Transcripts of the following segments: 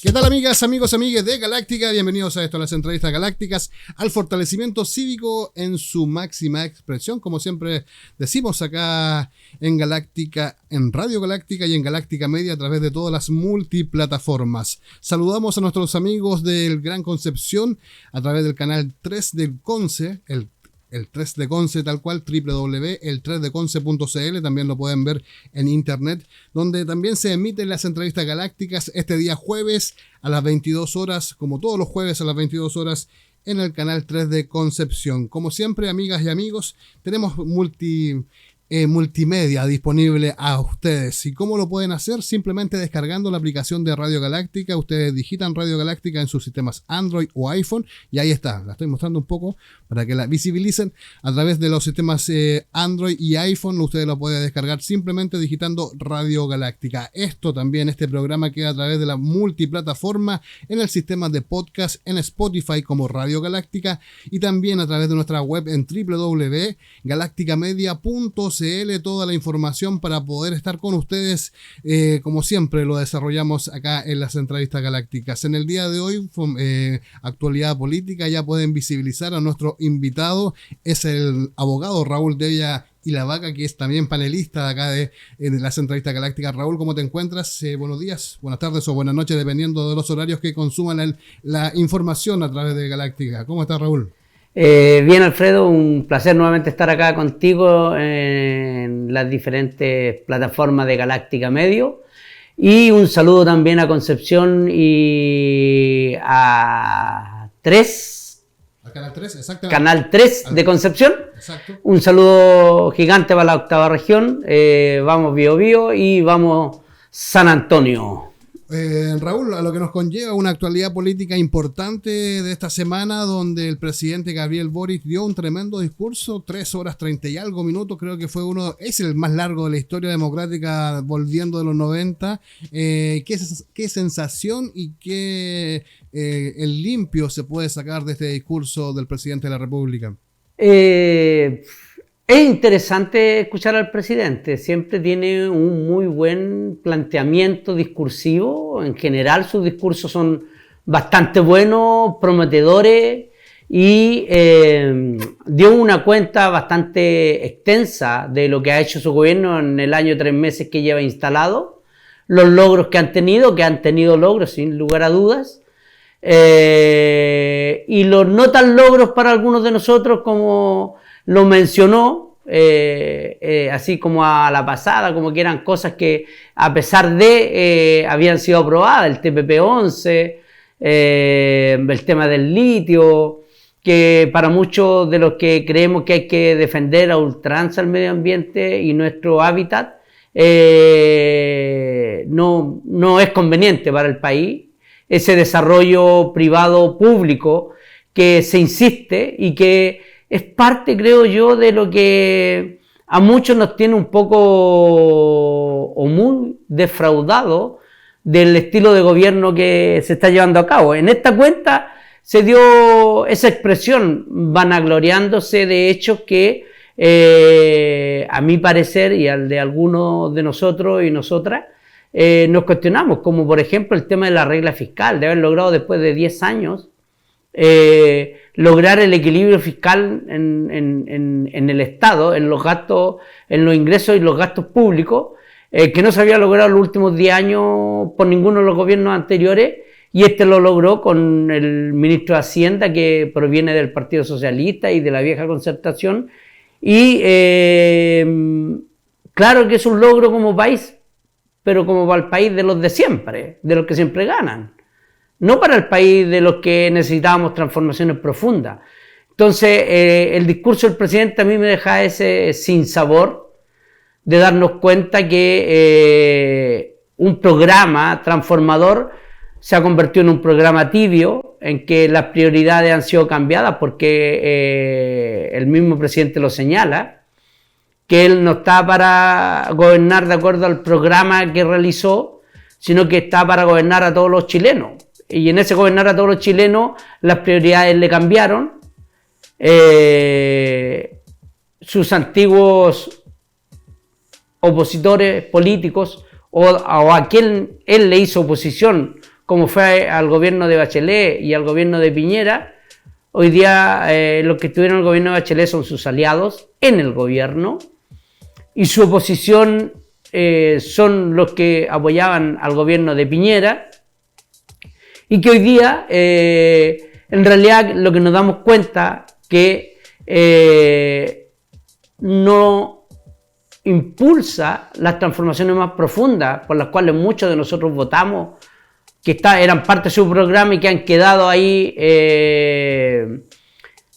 ¿Qué tal, amigas, amigos, amigues de Galáctica? Bienvenidos a esto, a las entrevistas galácticas, al fortalecimiento cívico en su máxima expresión, como siempre decimos acá en Galáctica, en Radio Galáctica y en Galáctica Media a través de todas las multiplataformas. Saludamos a nuestros amigos del Gran Concepción a través del canal 3 del Conce, el 3 de Conce tal cual, www.el3deconce.cl, también lo pueden ver en internet, donde también se emiten las entrevistas galácticas este día jueves a las 22 horas, como todos los jueves a las 22 horas, en el canal 3 de Concepción. Como siempre, amigas y amigos, tenemos multimedia disponible a ustedes. ¿Y cómo lo pueden hacer? Simplemente descargando la aplicación de Radio Galáctica. Ustedes digitan Radio Galáctica en sus sistemas Android o iPhone y ahí está. La estoy mostrando un poco para que la visibilicen a través de los sistemas Android y iPhone. Ustedes lo pueden descargar simplemente digitando Radio Galáctica. Este programa queda a través de la multiplataforma en el sistema de podcast en Spotify como Radio Galáctica y también a través de nuestra web en www.galacticamedia.cl. Toda la información para poder estar con ustedes, como siempre lo desarrollamos acá en las entrevistas galácticas. En el día de hoy, actualidad política, ya pueden visibilizar a nuestro invitado, es el abogado Raúl Devia y la Vaca, que es también panelista de acá de las entrevistas galácticas. Raúl, ¿cómo te encuentras? Buenos días, buenas tardes o buenas noches, dependiendo de los horarios que consuman la información a través de Galáctica. ¿Cómo estás, Raúl? Bien, Alfredo, un placer nuevamente estar acá contigo en las diferentes plataformas de Galáctica Medio y un saludo también a Concepción y a Canal 3, exactamente. Canal 3 de Concepción. Exacto. Un saludo gigante para la octava región. Vamos Bío Bío y vamos San Antonio. Raúl, a lo que nos conlleva una actualidad política importante de esta semana, donde el presidente Gabriel Boric dio un tremendo discurso, 3 horas 30 y algo minutos, creo que es el más largo de la historia democrática volviendo de los 90. ¿Qué sensación y qué el limpio se puede sacar de este discurso del presidente de la República? Es interesante escuchar al presidente, siempre tiene un muy buen planteamiento discursivo, en general sus discursos son bastante buenos, prometedores y dio una cuenta bastante extensa de lo que ha hecho su gobierno en el año 3 meses que lleva instalado, los logros que han tenido logros sin lugar a dudas, y los no tan logros para algunos de nosotros como lo mencionó, así como a la pasada, como que eran cosas que a pesar de habían sido aprobadas, el TPP-11, el tema del litio, que para muchos de los que creemos que hay que defender a ultranza el medio ambiente y nuestro hábitat, no es conveniente para el país, ese desarrollo privado-público que se insiste y que es parte, creo yo, de lo que a muchos nos tiene un poco o muy defraudado del estilo de gobierno que se está llevando a cabo. En esta cuenta se dio esa expresión vanagloriándose de hechos que a mi parecer y al de algunos de nosotros y nosotras nos cuestionamos, como por ejemplo el tema de la regla fiscal, de haber logrado después de 10 años lograr el equilibrio fiscal en el Estado, en los gastos, en los ingresos y los gastos públicos, que no se había logrado en los últimos 10 años por ninguno de los gobiernos anteriores, y este lo logró con el ministro de Hacienda, que proviene del Partido Socialista y de la vieja Concertación, y claro que es un logro como país, pero como para el país de los de siempre, de los que siempre ganan. No para el país de los que necesitábamos transformaciones profundas. Entonces, el discurso del presidente a mí me deja ese sinsabor de darnos cuenta que un programa transformador se ha convertido en un programa tibio, en que las prioridades han sido cambiadas porque el mismo presidente lo señala, que él no está para gobernar de acuerdo al programa que realizó, sino que está para gobernar a todos los chilenos. Y en ese gobernar a todos los chilenos, las prioridades le cambiaron. Sus antiguos opositores políticos o a quien él le hizo oposición como fue al gobierno de Bachelet y al gobierno de Piñera, hoy día los que estuvieron en el gobierno de Bachelet son sus aliados en el gobierno y su oposición son los que apoyaban al gobierno de Piñera y que hoy día en realidad lo que nos damos cuenta que no impulsa las transformaciones más profundas por las cuales muchos de nosotros votamos, que eran parte de su programa y que han quedado ahí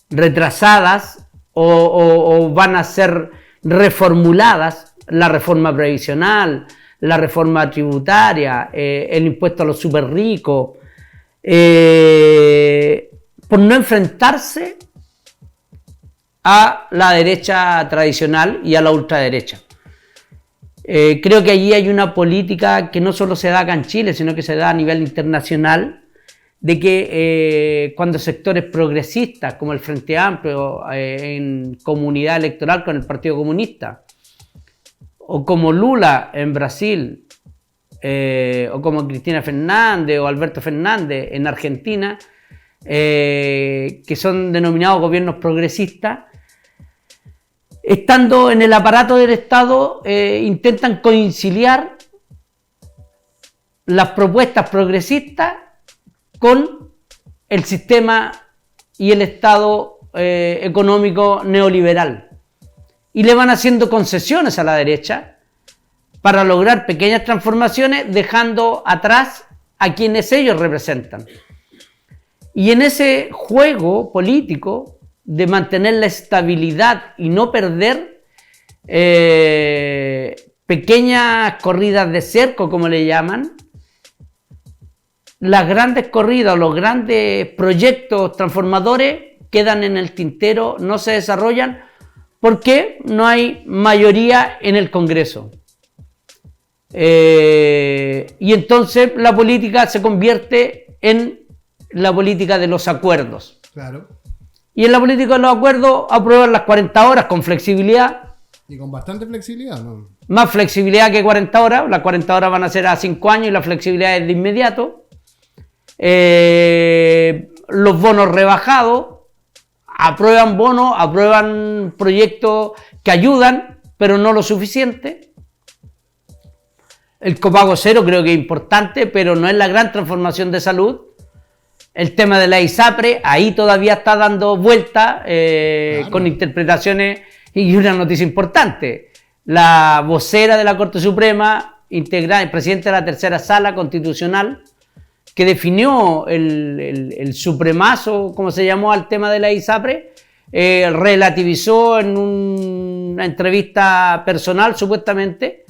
retrasadas o van a ser reformuladas, la reforma previsional, la reforma tributaria, el impuesto a los súper ricos, por no enfrentarse a la derecha tradicional y a la ultraderecha. Creo que allí hay una política que no solo se da acá en Chile, sino que se da a nivel internacional, de que cuando sectores progresistas, como el Frente Amplio en comunidad electoral con el Partido Comunista, o como Lula en Brasil, o como Cristina Fernández o Alberto Fernández en Argentina, que son denominados gobiernos progresistas, estando en el aparato del Estado, intentan conciliar las propuestas progresistas con el sistema y el Estado económico neoliberal. Y le van haciendo concesiones a la derecha para lograr pequeñas transformaciones, dejando atrás a quienes ellos representan. Y en ese juego político de mantener la estabilidad y no perder pequeñas corridas de cerco, como le llaman, las grandes corridas o los grandes proyectos transformadores quedan en el tintero, no se desarrollan porque no hay mayoría en el Congreso. Y entonces la política se convierte en la política de los acuerdos. Claro. Y en la política de los acuerdos aprueban las 40 horas con flexibilidad. Y con bastante flexibilidad, ¿no? Más flexibilidad que 40 horas. Las 40 horas van a ser a 5 años y la flexibilidad es de inmediato. Los bonos rebajados. Aprueban bonos, aprueban proyectos que ayudan, pero no lo suficiente. El copago cero creo que es importante, pero no es la gran transformación de salud. El tema de la ISAPRE, ahí todavía está dando vuelta claro, con interpretaciones. Y una noticia importante, la vocera de la Corte Suprema, el presidente de la tercera sala constitucional, que definió el supremazo, como se llamó, al tema de la ISAPRE, relativizó en una entrevista personal, supuestamente,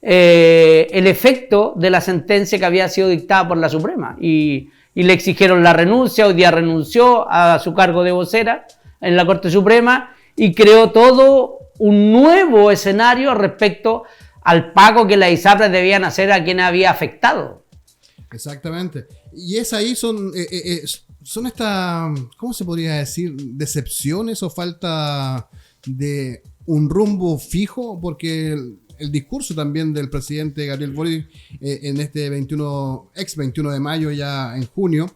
el efecto de la sentencia que había sido dictada por la Suprema. Y le exigieron la renuncia. Hoy día renunció a su cargo de vocera en la Corte Suprema y creó todo un nuevo escenario respecto al pago que las ISAPRES debían hacer a quien había afectado. Exactamente. Y es ahí son estas, ¿cómo se podría decir? Decepciones o falta de un rumbo fijo, porque el discurso también del presidente Gabriel Boric en este ex 21 de mayo, ya en junio.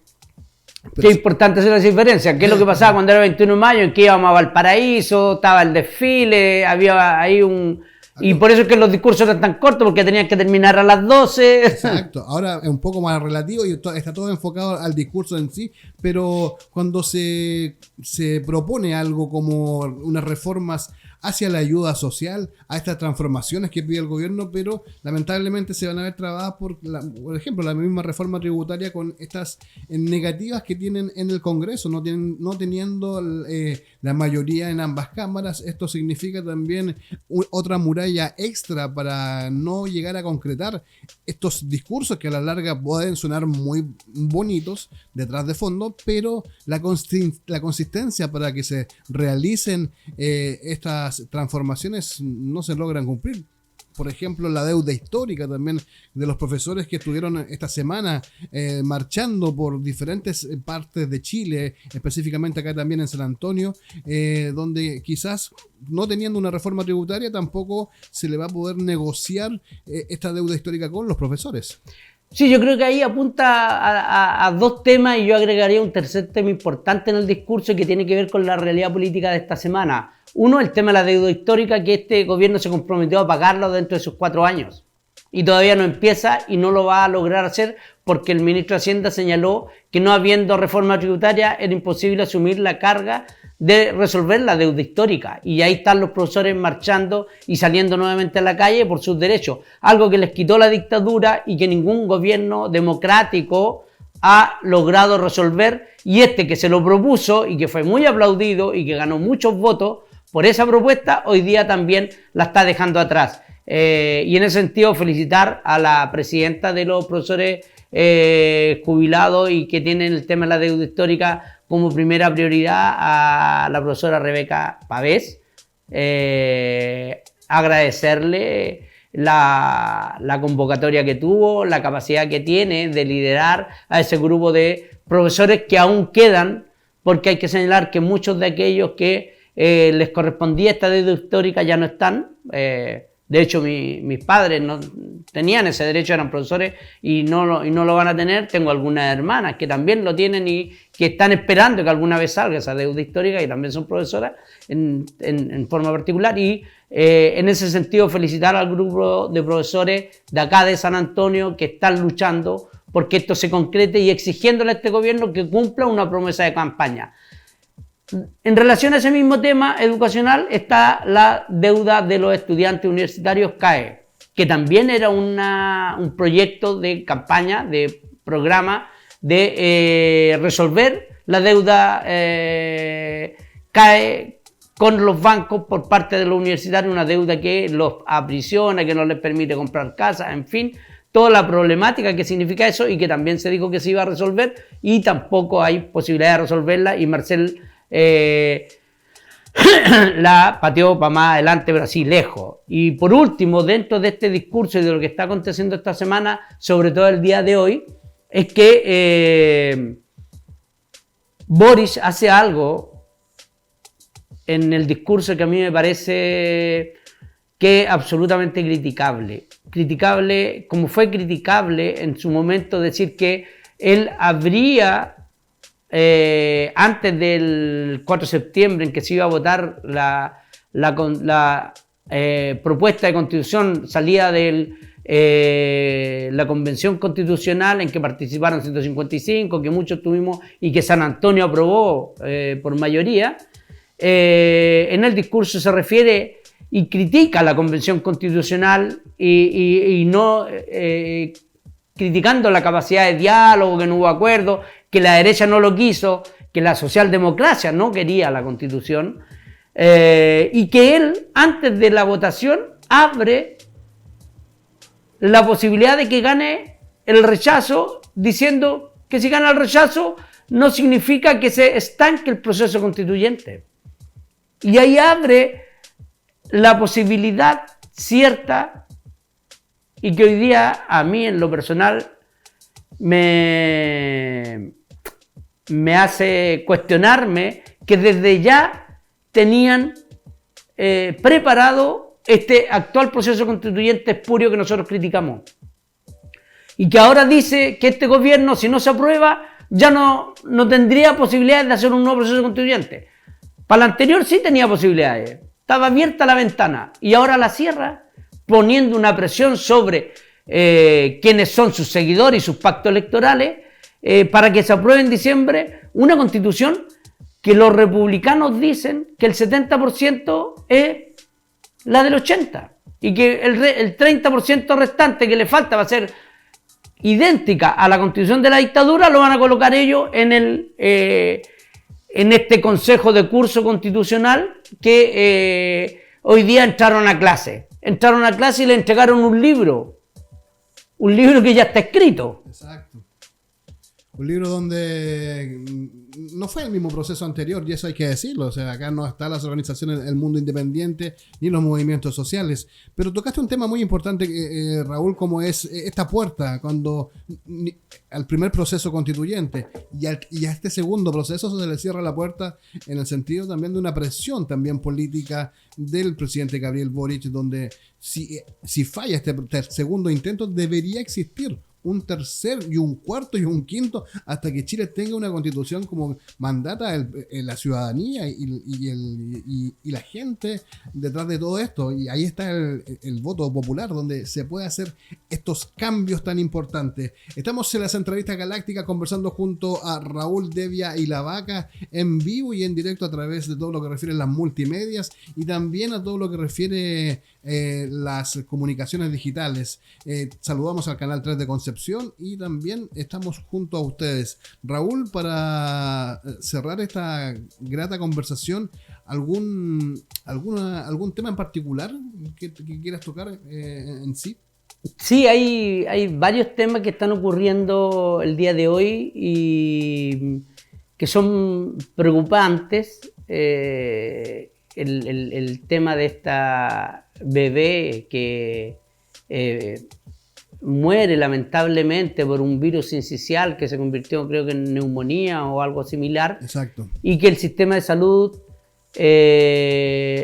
Qué importante hacer la diferencia. ¿Qué es lo que pasaba cuando era 21 de mayo? En que íbamos a Valparaíso, estaba el desfile, había ahí y por eso es que los discursos eran tan cortos, porque tenían que terminar a las 12. Exacto. Ahora es un poco más relativo y está todo enfocado al discurso en sí, pero cuando se propone algo como unas reformas hacia la ayuda social, a estas transformaciones que pide el gobierno, pero lamentablemente se van a ver trabadas por ejemplo, la misma reforma tributaria con estas negativas que tienen en el Congreso, no teniendo la mayoría en ambas cámaras. Esto significa también otra muralla extra para no llegar a concretar estos discursos que a la larga pueden sonar muy bonitos detrás de fondo, pero la consistencia para que se realicen estas transformaciones no se logran cumplir. Por ejemplo, la deuda histórica también de los profesores que estuvieron esta semana marchando por diferentes partes de Chile, específicamente acá también en San Antonio, donde quizás no teniendo una reforma tributaria tampoco se le va a poder negociar esta deuda histórica con los profesores. Sí, yo creo que ahí apunta a dos temas y yo agregaría un tercer tema importante en el discurso que tiene que ver con la realidad política de esta semana. Uno, el tema de la deuda histórica, que este gobierno se comprometió a pagarlo dentro de sus 4 años. Y todavía no empieza y no lo va a lograr hacer porque el ministro de Hacienda señaló que no habiendo reforma tributaria era imposible asumir la carga de resolver la deuda histórica. Y ahí están los profesores marchando y saliendo nuevamente a la calle por sus derechos. Algo que les quitó la dictadura y que ningún gobierno democrático ha logrado resolver. Y este que se lo propuso y que fue muy aplaudido y que ganó muchos votos por esa propuesta, hoy día también la está dejando atrás. Y en ese sentido felicitar a la presidenta de los profesores jubilados y que tienen el tema de la deuda histórica como primera prioridad, a la profesora Rebeca Pavés. Agradecerle la convocatoria que tuvo, la capacidad que tiene de liderar a ese grupo de profesores que aún quedan, porque hay que señalar que muchos de aquellos que les correspondía esta deuda histórica ya no están. De hecho, mis padres no tenían ese derecho, eran profesores y no lo van a tener. Tengo algunas hermanas que también lo tienen y que están esperando que alguna vez salga esa deuda histórica y también son profesoras en forma particular. Y en ese sentido felicitar al grupo de profesores de acá de San Antonio que están luchando porque esto se concrete y exigiéndole a este gobierno que cumpla una promesa de campaña. En relación a ese mismo tema educacional está la deuda de los estudiantes universitarios CAE, que también era un proyecto de campaña, de programa de resolver la deuda CAE con los bancos por parte de los universitarios, una deuda que los aprisiona, que no les permite comprar casas, en fin, toda la problemática que significa eso y que también se dijo que se iba a resolver y tampoco hay posibilidad de resolverla y Marcel la pateó para más adelante, pero así lejos. Y por último, dentro de este discurso y de lo que está aconteciendo esta semana, sobre todo el día de hoy, es que Boris hace algo en el discurso que a mí me parece que es absolutamente criticable. Criticable, como fue criticable en su momento decir que él habría antes del 4 de septiembre en que se iba a votar la propuesta de constitución salida de la convención constitucional en que participaron 155, que muchos tuvimos y que San Antonio aprobó por mayoría. En el discurso se refiere y critica la convención constitucional y no criticando la capacidad de diálogo, que no hubo acuerdo, que la derecha no lo quiso, que la socialdemocracia no quería la Constitución, y que él, antes de la votación, abre la posibilidad de que gane el rechazo, diciendo que si gana el rechazo no significa que se estanque el proceso constituyente. Y ahí abre la posibilidad cierta y que hoy día a mí en lo personal me hace cuestionarme que desde ya tenían preparado este actual proceso constituyente espurio que nosotros criticamos. Y que ahora dice que este gobierno, si no se aprueba, ya no tendría posibilidades de hacer un nuevo proceso constituyente. Para el anterior sí tenía posibilidades, estaba abierta la ventana y ahora la cierra, poniendo una presión sobre quienes son sus seguidores y sus pactos electorales para que se apruebe en diciembre una constitución que los republicanos dicen que el 70% es la del 80% y que el 30% restante que le falta va a ser idéntica a la constitución de la dictadura, lo van a colocar ellos en este consejo de curso constitucional que hoy día entraron a clase y le entregaron un libro que ya está escrito. Exacto. Un libro donde no fue el mismo proceso anterior, y eso hay que decirlo. O sea, acá no están las organizaciones del mundo independiente ni los movimientos sociales. Pero tocaste un tema muy importante, Raúl, como es esta puerta cuando al primer proceso constituyente y a este segundo proceso se le cierra la puerta en el sentido también de una presión también política del presidente Gabriel Boric, donde si falla este segundo intento debería existir un tercer y un cuarto y un quinto hasta que Chile tenga una constitución como mandata la ciudadanía y la gente detrás de todo esto. Y ahí está el voto popular, donde se puede hacer estos cambios tan importantes. Estamos en las entrevistas galácticas conversando junto a Raúl Devia y La Vaca en vivo y en directo a través de todo lo que refiere a las multimedias y también a todo lo que refiere las comunicaciones digitales. Saludamos al canal 3 de Concepción y también estamos junto a ustedes. Raúl, para cerrar esta grata conversación, ¿algún tema en particular que quieras tocar en sí? Sí, hay varios temas que están ocurriendo el día de hoy y que son preocupantes. El tema de esta bebé que muere lamentablemente por un virus sincicial que se convirtió, creo que en neumonía o algo similar. Exacto. Y que el sistema de salud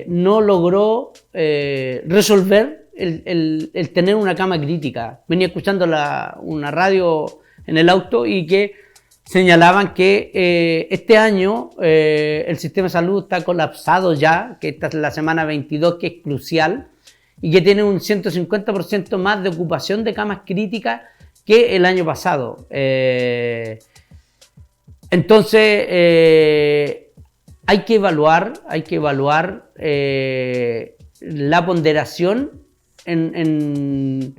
no logró resolver el tener una cama crítica. Venía escuchando una radio en el auto y que señalaban que este año el sistema de salud está colapsado ya, que esta es la semana 22, que es crucial, y que tiene un 150% más de ocupación de camas críticas que el año pasado. Entonces, hay que evaluar la ponderación en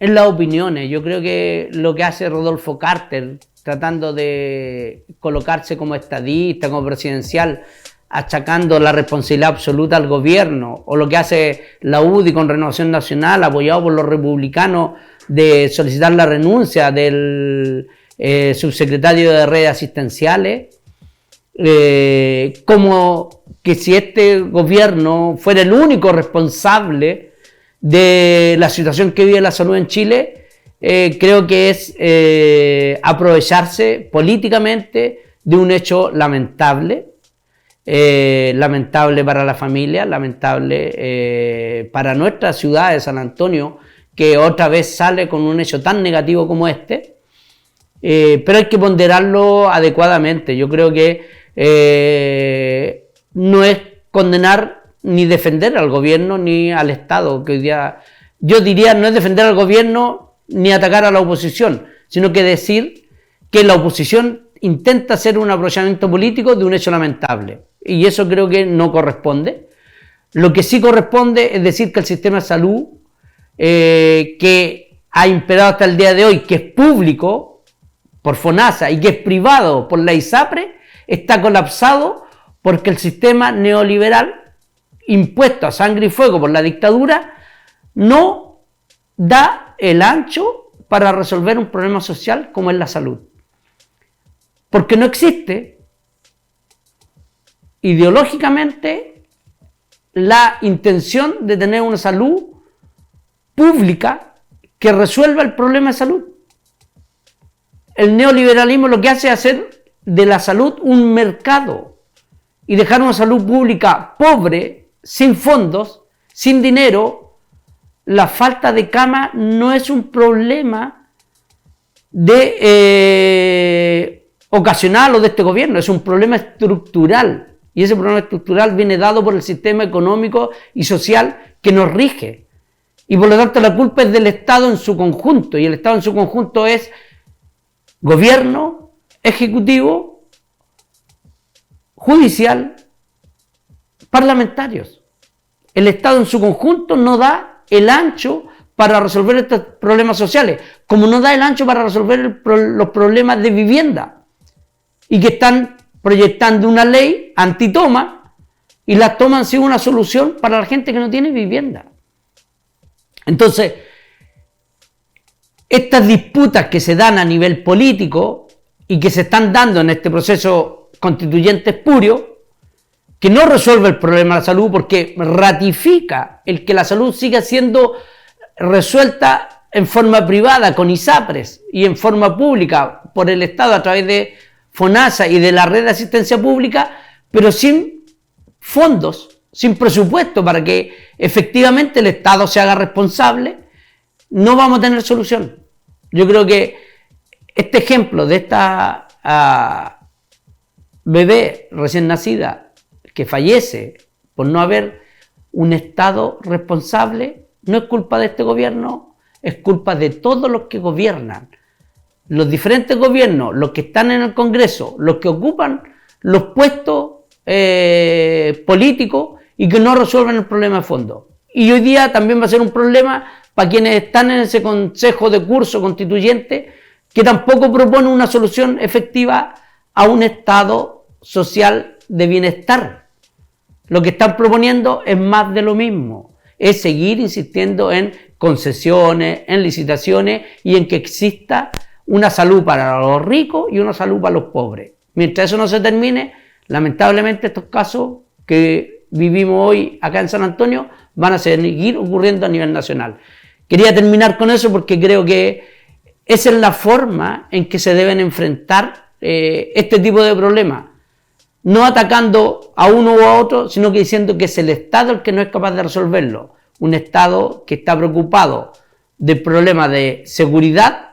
las opiniones. Yo creo que lo que hace Rodolfo Carter, tratando de colocarse como estadista, como presidencial, achacando la responsabilidad absoluta al gobierno, o lo que hace la UDI con Renovación Nacional, apoyado por los republicanos, de solicitar la renuncia del subsecretario de redes asistenciales, como que si este gobierno fuera el único responsable de la situación que vive la salud en Chile. Creo que es aprovecharse políticamente de un hecho lamentable, lamentable para la familia, lamentable para nuestra ciudad de San Antonio, que otra vez sale con un hecho tan negativo como este, pero hay que ponderarlo adecuadamente. Yo creo que no es condenar ni defender al gobierno ni al Estado, que hoy día, yo diría, no es defender al gobierno ni atacar a la oposición, sino que decir que la oposición intenta hacer un aprovechamiento político de un hecho lamentable, y eso creo que no corresponde. Lo que sí corresponde es decir que el sistema de salud que ha imperado hasta el día de hoy, que es público por FONASA y que es privado por la ISAPRE, está colapsado porque el sistema neoliberal impuesto a sangre y fuego por la dictadura no da el ancho para resolver un problema social como es la salud. Porque no existe ideológicamente la intención de tener una salud pública que resuelva el problema de salud. El neoliberalismo lo que hace es hacer de la salud un mercado y dejar una salud pública pobre, sin fondos, sin dinero. La falta de cama no es un problema ocasional o de este gobierno, es un problema estructural, y ese problema estructural viene dado por el sistema económico y social que nos rige, y por lo tanto la culpa es del Estado en su conjunto, y el Estado en su conjunto es gobierno, ejecutivo, judicial, parlamentarios. El Estado en su conjunto no da el ancho para resolver estos problemas sociales, como no da el ancho para resolver los problemas de vivienda, y que están proyectando una ley antitoma y las toman sin una solución para la gente que no tiene vivienda. Entonces, estas disputas que se dan a nivel político y que se están dando en este proceso constituyente espurio, que no resuelve el problema de la salud, porque ratifica el que la salud siga siendo resuelta en forma privada con ISAPRES y en forma pública por el Estado a través de FONASA y de la red de asistencia pública, pero sin fondos, sin presupuesto para que efectivamente el Estado se haga responsable. No vamos a tener solución. Yo creo que este ejemplo de esta bebé recién nacida que fallece por no haber un Estado responsable, no es culpa de este gobierno, es culpa de todos los que gobiernan. Los diferentes gobiernos, los que están en el Congreso, los que ocupan los puestos políticos y que no resuelven el problema de fondo. Y hoy día también va a ser un problema para quienes están en ese Consejo de Curso Constituyente, que tampoco propone una solución efectiva a un Estado social de bienestar. Lo que están proponiendo es más de lo mismo, es seguir insistiendo en concesiones, en licitaciones y en que exista una salud para los ricos y una salud para los pobres. Mientras eso no se termine, lamentablemente estos casos que vivimos hoy acá en San Antonio van a seguir ocurriendo a nivel nacional. Quería terminar con eso porque creo que esa es la forma en que se deben enfrentar este tipo de problemas. No atacando a uno o a otro, sino que diciendo que es el Estado el que no es capaz de resolverlo. Un Estado que está preocupado del problema de seguridad,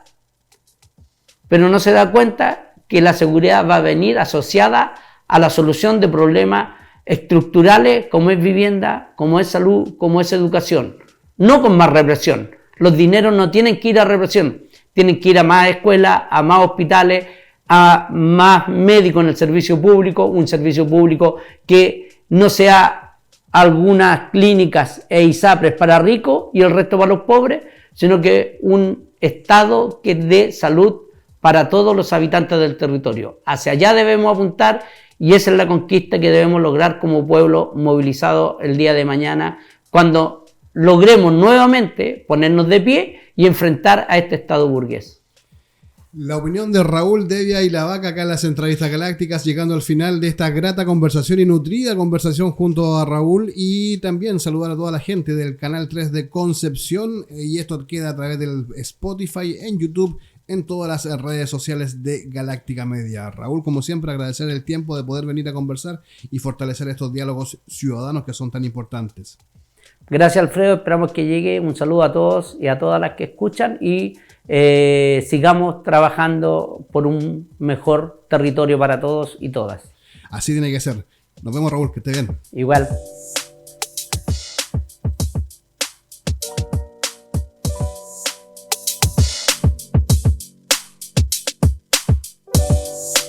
pero no se da cuenta que la seguridad va a venir asociada a la solución de problemas estructurales como es vivienda, como es salud, como es educación. No con más represión. Los dineros no tienen que ir a represión, tienen que ir a más escuelas, a más hospitales, a más médicos en el servicio público, un servicio público que no sea algunas clínicas e ISAPRES para ricos y el resto para los pobres, sino que un Estado que dé salud para todos los habitantes del territorio. Hacia allá debemos apuntar y esa es la conquista que debemos lograr como pueblo movilizado el día de mañana, cuando logremos nuevamente ponernos de pie y enfrentar a este Estado burgués. La opinión de Raúl Devia y la Vaca acá en las entrevistas galácticas, llegando al final de esta grata conversación y nutrida conversación junto a Raúl, y también saludar a toda la gente del Canal 3 de Concepción, y esto queda a través del Spotify, en YouTube, en todas las redes sociales de Galáctica Media. Raúl, como siempre, agradecer el tiempo de poder venir a conversar y fortalecer estos diálogos ciudadanos que son tan importantes. Gracias, Alfredo, esperamos que llegue un saludo a todos y a todas las que escuchan y sigamos trabajando por un mejor territorio para todos y todas. Así tiene que ser. Nos vemos, Raúl, que esté bien. Igual.